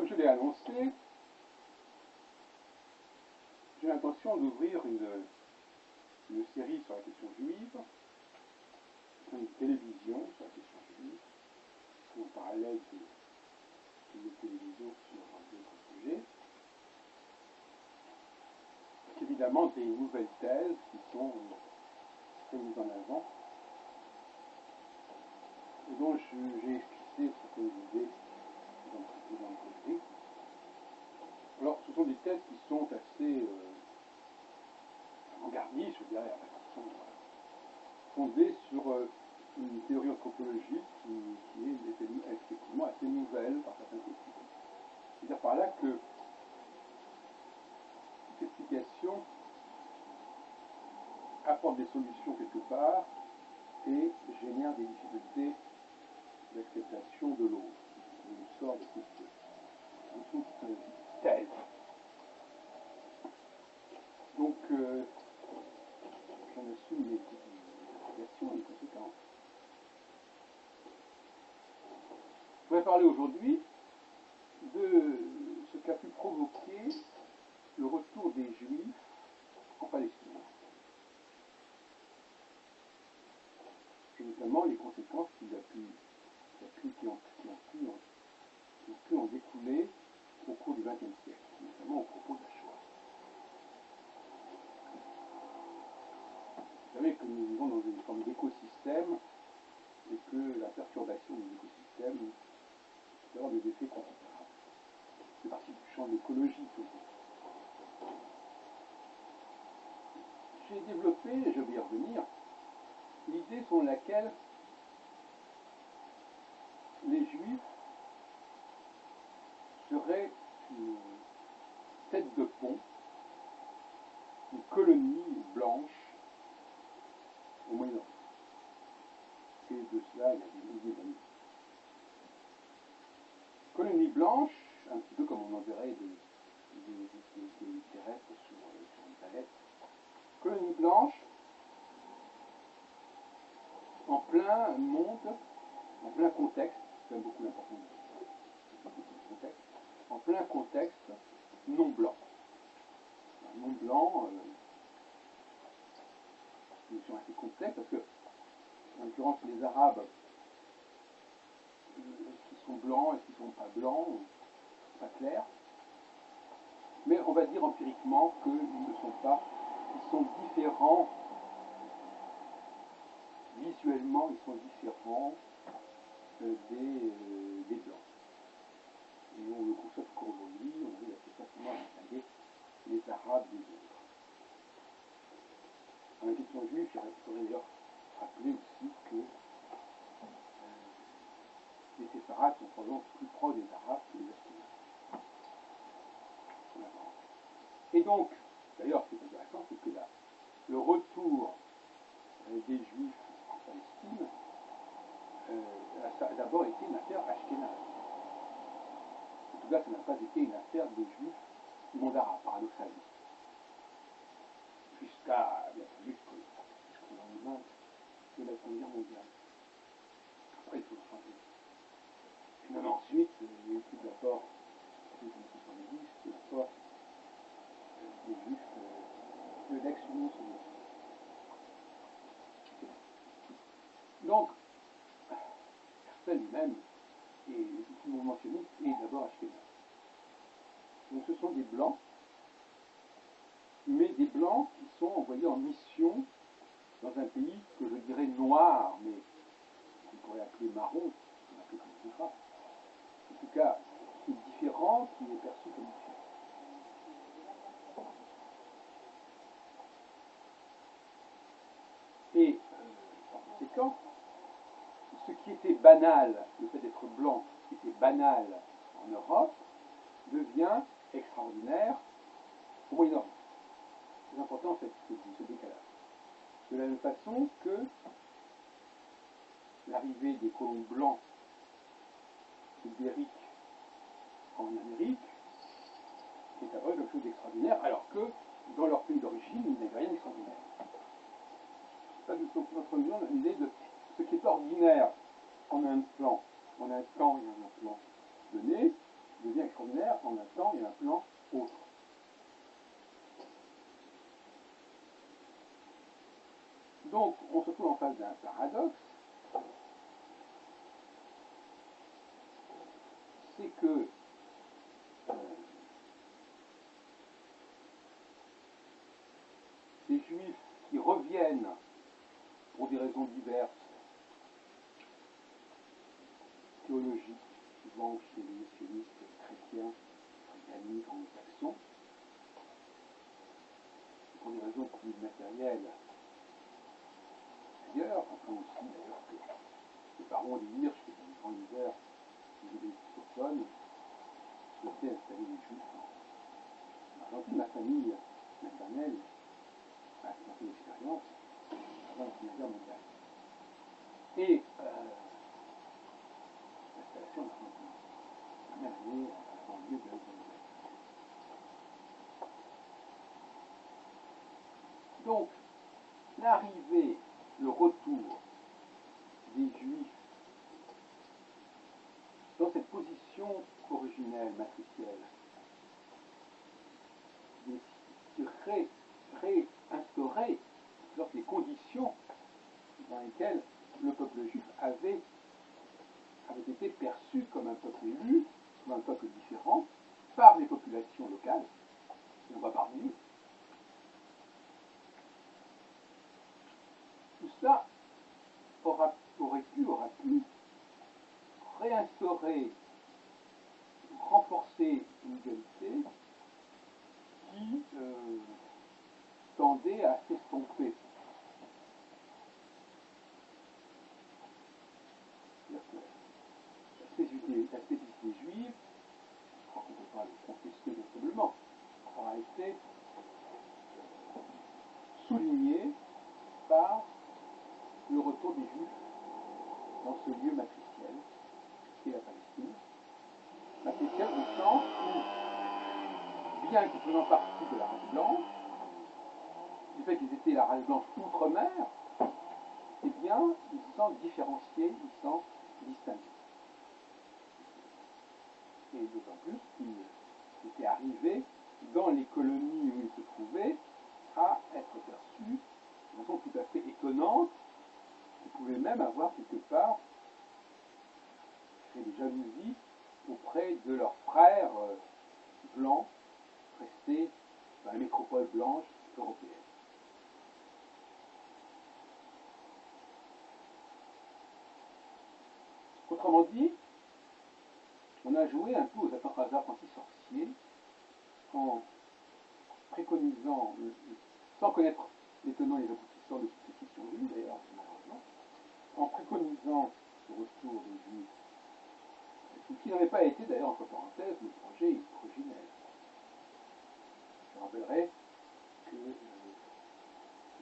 je l'ai annoncé, j'ai l'intention d'ouvrir une série sur la question juive, une télévision sur la question juive, en parallèle de télévision sur d'autres sujets. Évidemment, des nouvelles thèses qui sont très mises en avant, et dont j'ai esquissé certaines idées dans le précédent côté. Alors, ce sont des thèses qui sont assez avant-gardistes, je dirais, qui sont fondées sur une théorie anthropologique qui est effectivement assez nouvelle par certains côtés. C'est-à-dire par là que cette explication apporte des solutions quelque part et génère des difficultés d'acceptation de l'autre. On sort de toute thèse. Donc, j'en assume les implications et les conséquences. Je voudrais parler aujourd'hui de ce qu'a pu provoquer le retour des Juifs en Palestine. Et notamment les conséquences qui ont pu en découler au cours du XXe siècle, notamment au propos de la Shoah. Vous savez que nous vivons dans une forme d'écosystème et que la perturbation de l'écosystème peut avoir des effets considérables. C'est partie du champ de l'écologie. J'ai développé, et je vais y revenir, l'idée selon laquelle les Juifs seraient une tête de pont, une colonie blanche au Moyen-Orient. Et de cela, il y a des milliers d'années. Colonie blanche, un petit peu comme on en verrait des terrestres sur une planète. Colonie blanche, en plein monde, en plein contexte, j'aime beaucoup l'importance du contexte, en plein contexte non blanc. Un non blanc, c'est une notion assez complexe parce que, en l'occurrence, les Arabes, est-ce qu'ils sont blancs, est-ce qu'ils ne sont pas blancs, c'est pas clair. Mais on va dire empiriquement qu'ils ne sont pas, ils sont différents. Visuellement, ils sont différents des blancs. Et on le constate qu'aujourd'hui, on arrive assez facilement à distinguer les Arabes des autres. Dans la question juive, il faudrait d'ailleurs rappeler aussi que les séfarades sont probablement plus proches des Arabes que les Ashkénazes. Et donc, d'ailleurs, ce qui est intéressant, c'est que le retour des Juifs en Palestine, ça a d'abord été une affaire ashkénaze. En tout cas, ça n'a pas été une affaire des Juifs du monde arabe, paradoxalement. Jusqu'à, bien entendu, jusqu'au lendemain de la Seconde Guerre mondiale. Après, il faut changer. Et même ensuite, il y a eu tout l'apport des années 70, tout l'apport des Juifs de l'ex-Union soviétique. Donc, Herzl lui-même, et le mouvement sioniste, est d'abord ashkénaze. Donc ce sont des blancs, mais des blancs qui sont envoyés en mission dans un pays que je dirais noir, mais qu'on pourrait appeler marron, qu'on appelle comme on voudra. En tout cas, qui est différent, qui est perçu comme différent. Et par conséquent, ce qui était banal, le fait d'être blanc, ce qui était banal en Europe, devient extraordinaire au Moyen-Orient. C'est important ce décalage. De la même façon que l'arrivée des colons blancs ibériques en Amérique est apparu quelque chose d'extraordinaire, alors que dans leur pays d'origine, il n'y avait rien d'extraordinaire. Ça, notre vision, une idée de ce qui est ordinaire en un plan, il y a un plan donné, devient extraordinaire Donc, on se trouve en face d'un paradoxe, c'est que ces juifs qui reviennent pour des raisons diverses, théologiques, souvent chez les sionistes chrétiens, britanniques, anglo-saxons, pour des raisons plus matérielles ailleurs, on peut aussi d'ailleurs que les parents lire chez les grands leaders des autochtones souhaitaient installer les juifs en Argentine. Ma famille maternelle a fait l'expérience avant la Première Guerre mondiale. Et l'installation en Argentine, la même année, en lieu de la Deuxième Guerre. Donc, l'arrivée, le retour des Juifs dans cette position originelle, matricielle, de réinstaurer les conditions dans lesquelles le peuple juif avait été perçu comme un peuple élu, comme un peuple différent, par les populations locales, on va parmi eux. Tout cela aura pu réinstaurer, renforcer une égalité qui tendait à s'estomper. La spécificité juive, je crois qu'on ne peut pas le contester véritablement, aura été soulignée par le retour des Juifs dans ce lieu matriciel, qui est la Palestine. Matriciel au sens où, bien que faisant partie de la race blanche, du fait qu'ils étaient la race blanche outre-mer, eh bien, ils se sentent différenciés, ils se sentent distingués. Et d'autant plus qu'ils étaient arrivés dans les colonies où ils se trouvaient à être perçus de façon tout à fait étonnante, qui pouvait même avoir quelque part créé des jalousies auprès de leurs frères blancs restés dans la métropole blanche européenne. Autrement dit, on a joué un peu aux apprentis sorciers en préconisant, sans connaître les tenants et les aboutissants de toutes ces questions juives d'ailleurs, malheureusement, en préconisant le retour des Juifs, ce qui n'avait pas été d'ailleurs, entre parenthèses, le projet originel. Je rappellerai que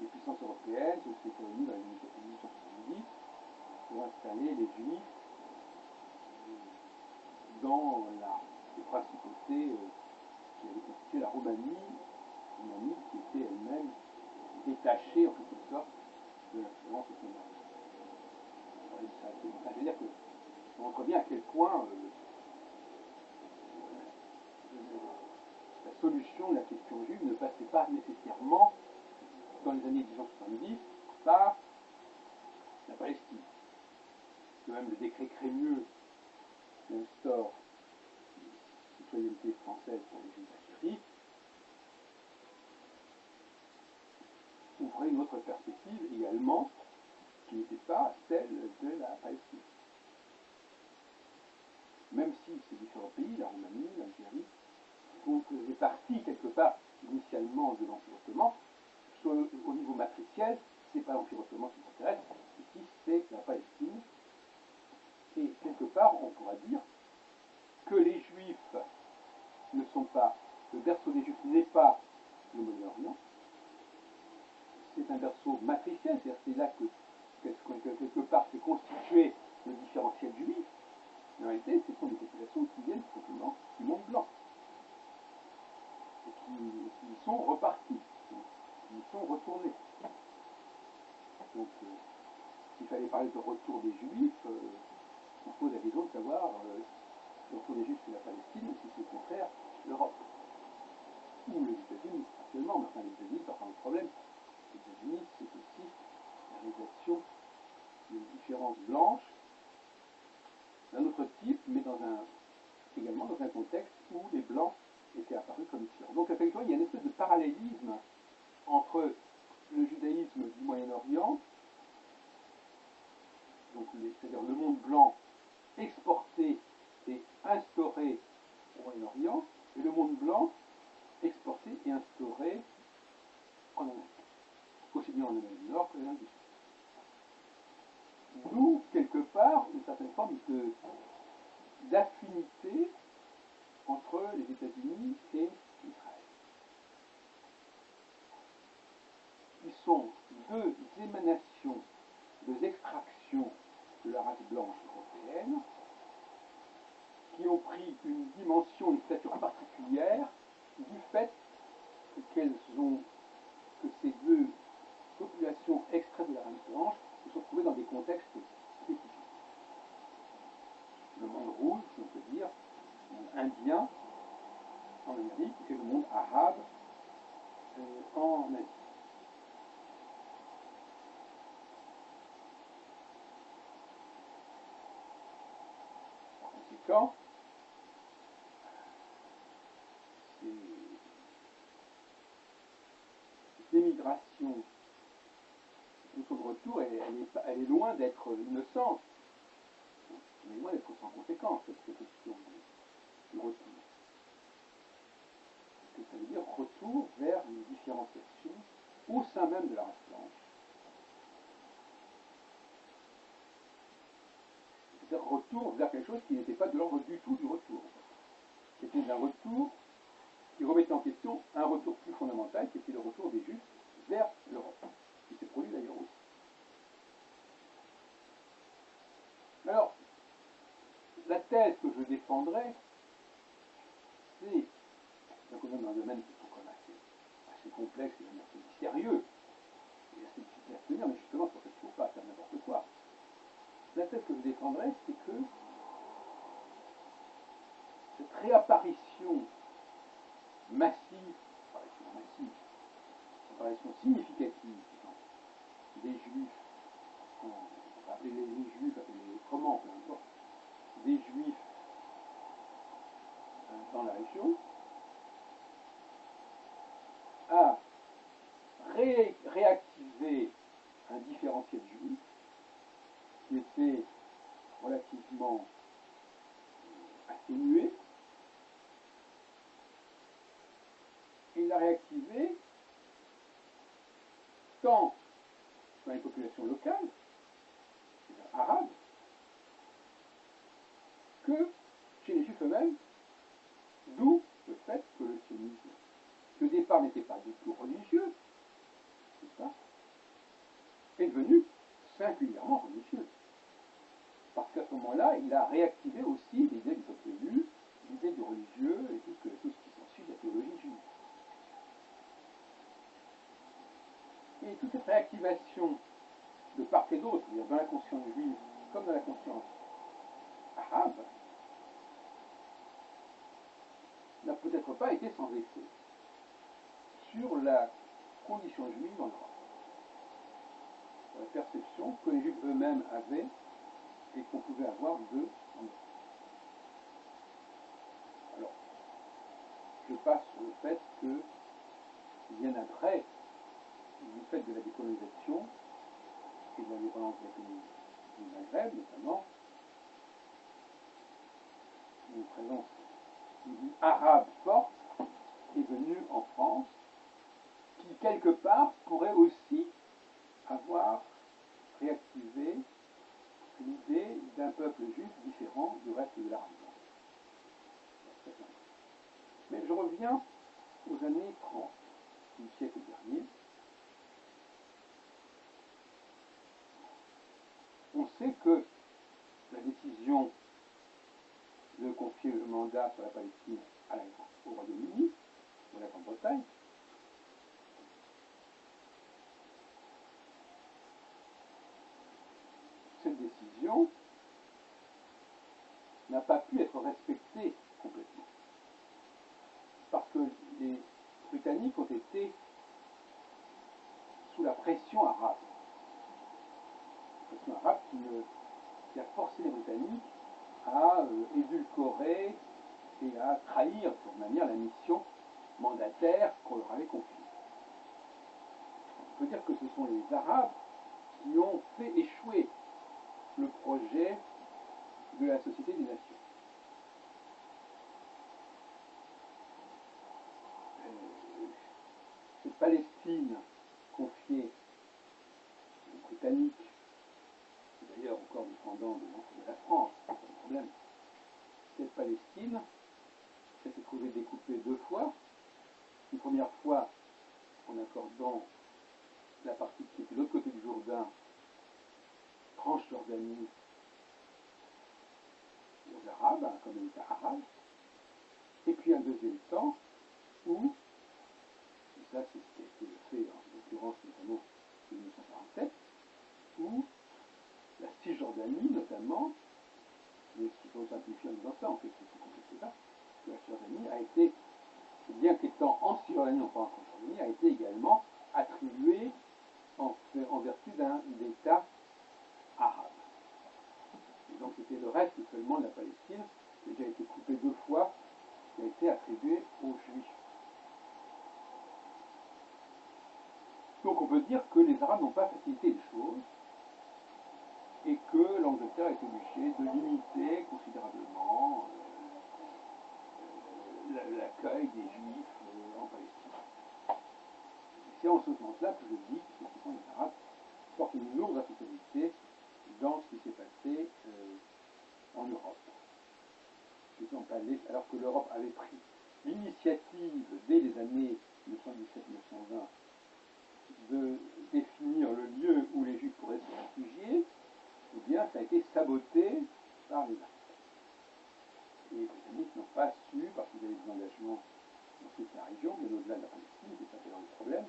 les puissances européennes se sont réunies dans les années 1970 pour installer les Juifs dans les principautés qui avaient constitué la Roumanie qui était elle-même détachée en quelque sorte de l'influence ottomane. Ça veut dire que on montre bien à quel point la solution de la question juive ne passait pas nécessairement dans les années 1970 par la Palestine. Que même le décret Crémieux qui instaure une citoyenneté française pour les Juifs d'Algérie ouvrait une autre perspective également qui n'était pas celle de la Palestine. Même si ces différents pays, la Roumanie, l'Algérie, faisaient partie quelque part initialement de l'Empire ottoman, au niveau matriciel, ce n'est pas l'Empire ottoman qui s'intéresse, ici c'est la Palestine. Et quelque part, on pourra dire que les Juifs ne sont pas, le berceau des Juifs n'est pas le Moyen-Orient, c'est un berceau matriciel, c'est-à-dire c'est là que quelque part s'est constitué le différentiel juif. En réalité, ce sont des populations qui viennent tout simplement du monde blanc et qui sont reparties, qui sont retournées. Donc, s'il fallait parler de retour des Juifs, on se pose la question de savoir le retour des Juifs c'est la Palestine, ou si c'est au contraire l'Europe ou les États-Unis actuellement. Mais enfin, les États-Unis, c'est pas un problème. Les États-Unis, c'est aussi réalisation de différences blanches d'un autre type, mais également dans un contexte où les blancs étaient apparus comme différents. Donc effectivement, il y a une espèce de parallélisme entre le judaïsme du Moyen-Orient, c'est-à-dire le monde blanc exporté et instauré au Moyen-Orient, et le monde blanc exporté et instauré en Amérique, aussi bien en Amérique du Nord que en Amérique du Sud. D'où, quelque part, une certaine forme d'affinité entre les États-Unis et Israël. Ils sont deux émanations, deux extractions de la race blanche européenne qui ont pris une dimension, une stature particulière du fait que ces deux populations extraites de la race blanche se sont trouvées dans des contextes spécifiques. Le monde rouge, si on peut dire, le monde indien en Amérique et le monde arabe en Asie. Par conséquent, cette émigration, cette notion de retour, elle est loin d'être innocente. Elle est loin d'être sans conséquence, cette question du retour. Parce que ça veut dire retour vers une différenciation au sein même de la race blanche. C'est-à-dire retour vers quelque chose qui n'était pas de l'ordre du tout du retour. Qui était un retour qui remettait en question un retour plus fondamental, qui était le retour des Juifs vers l'Europe, qui s'est produit d'ailleurs aussi. Alors, la thèse que je défendrai, c'est, donc on est dans un domaine qui est quand même assez complexe et assez mystérieux, et assez difficile à tenir, mais justement, pour ça qu'il ne faut pas faire n'importe quoi. La thèse que je défendrai, c'est que cette réapparition massive, apparition significative des Juifs, on va appeler les Juifs, appeler les comment, peu importe, des Juifs dans la région, a réactivé un différentiel juif qui était relativement atténué, et il l'a réactivé tant dans les populations locales, arabes, que chez les Juifs eux-mêmes, d'où le fait que le sionisme, qui au départ n'était pas du tout religieux, n'est-ce pas, est devenu singulièrement religieux. Parce qu'à ce moment-là, il a réactivé aussi l'idée du peuple élu, l'idée du religieux et tout ce qui s'ensuit de la théologie juive. Et toute cette réactivation de part et d'autre, c'est-à-dire dans la conscience juive comme dans la conscience arabe, n'a peut-être pas été sans effet sur la condition juive en Europe, sur la perception que les Juifs eux-mêmes avaient et qu'on pouvait avoir d'eux en Europe. Alors, je passe sur le fait que, bien après, du fait de la décolonisation et de l'indépendance des pays du Maghreb, notamment, une présence arabe forte est venue en France, qui quelque part pourrait aussi avoir réactivé l'idée d'un peuple juif différent du reste de l'Arabie. Mais je reviens aux années 30 du siècle dernier. On sait que la décision de confier le mandat sur la Palestine au Royaume-Uni, ou à la Grande-Bretagne, cette décision n'a pas pu être respectée complètement. Parce que les Britanniques ont été sous la pression arabe. nation arabe qui a forcé les Britanniques à édulcorer et à trahir, de toute manière, la mission mandataire qu'on leur avait confiée. On peut dire que ce sont les Arabes qui ont fait échouer le projet de la Société des Nations. Cette Palestine confiée aux Britanniques, d'ailleurs encore dépendant de la France, c'est pas le problème, cette Palestine, elle s'est trouvée découpée deux fois. Une première fois en accordant la partie qui était de l'autre côté du Jourdain, Transjordanie, aux Arabes, comme un État arabe, et puis un deuxième temps où, et ça c'est ce qui a été fait en l'occurrence notamment en 1947, où la Cisjordanie notamment, mais il faut simplifier en disant ça, en fait c'est plus compliqué que ça, que la Cisjordanie a été, bien qu'étant en Cisjordanie, non pas en Transjordanie, a été également attribuée en vertu d'un État arabe. Et donc c'était le reste seulement de la Palestine, qui a déjà été coupé deux fois, qui a été attribué aux Juifs. Donc on peut dire que les Arabes n'ont pas facilité les choses et que l'Angleterre est obligée de limiter considérablement l'accueil des Juifs en Palestine. C'est en ce sens-là que je dis que ce sont les Arabes qui portent une lourde responsabilité dans ce qui s'est passé en Europe. Alors que l'Europe avait pris l'initiative dès les années 1917-1920 de définir le lieu où les Juifs pourraient se réfugier, eh bien ça a été saboté par les Arabes. Et les Britanniques n'ont pas su, parce qu'ils avaient des engagements dans toute la région, mais au-delà de la Palestine, c'est ça qui est le problème,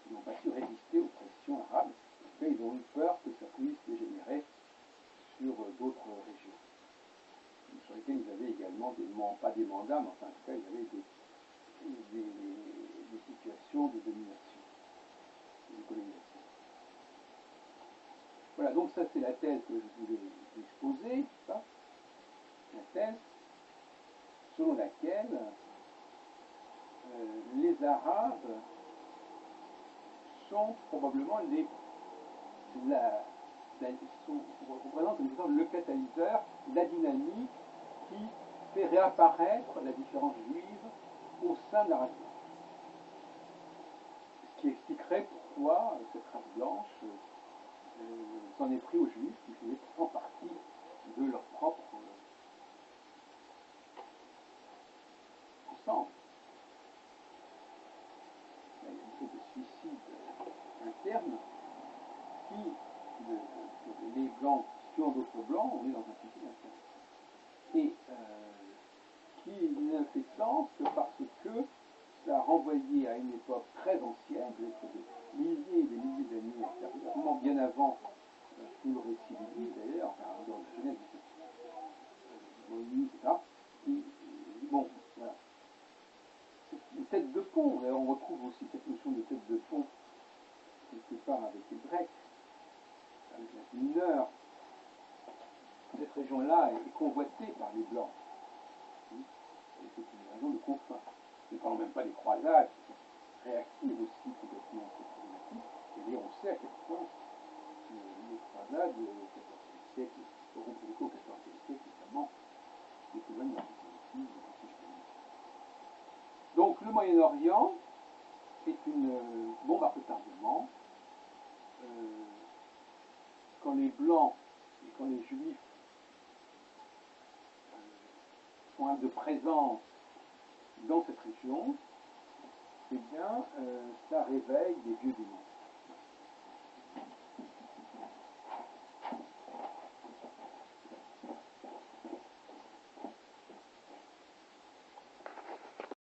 ils n'ont pas su résister aux pressions arabes, parce qu'ils ont eu peur que ça puisse dégénérer sur d'autres régions, sur lesquelles ils avaient également pas des mandats, mais enfin en tout cas ils avaient des situations de domination, de colonisation. Voilà, donc ça c'est la thèse que je voulais exposer, ça, la thèse selon laquelle les Arabes sont probablement représentent une sorte le catalyseur, la dynamique qui fait réapparaître la différence juive au sein de la race blanche. Ce qui expliquerait pourquoi cette race blanche s'en est pris aux Juifs, qui faisaient en partie de leur propre ensemble. Il y a une sorte de suicide interne qui, les blancs tuant d'autres blancs, on est dans un suicide interne. Et qui ne fait sens que parce que ça a renvoyé à une époque très ancienne, peut-être des milliers et des milliers d'années antérieurement, bien avant tout le récit biblique d'ailleurs, enfin dans la Genèse, Moïse, etc. Et, bon, voilà. C'est une tête de pont, d'ailleurs on retrouve aussi cette notion de tête de pont quelque part avec les Grecs, avec la mineure. Cette région-là est convoitée par les Blancs. C'est une région de confins. Ne parlons même pas des croisades, qui sont réactives aussi complètement à cette problématique. Et d'ailleurs, on sait à quel point les croisades au XIVe siècle, auront provoqué au XIVe siècle notamment des phénomènes d'antisémitisme. Donc le Moyen-Orient est une bombe à retardement. Quand les Blancs et quand les Juifs ont un de présence dans cette région, eh bien, ça réveille des vieux démons.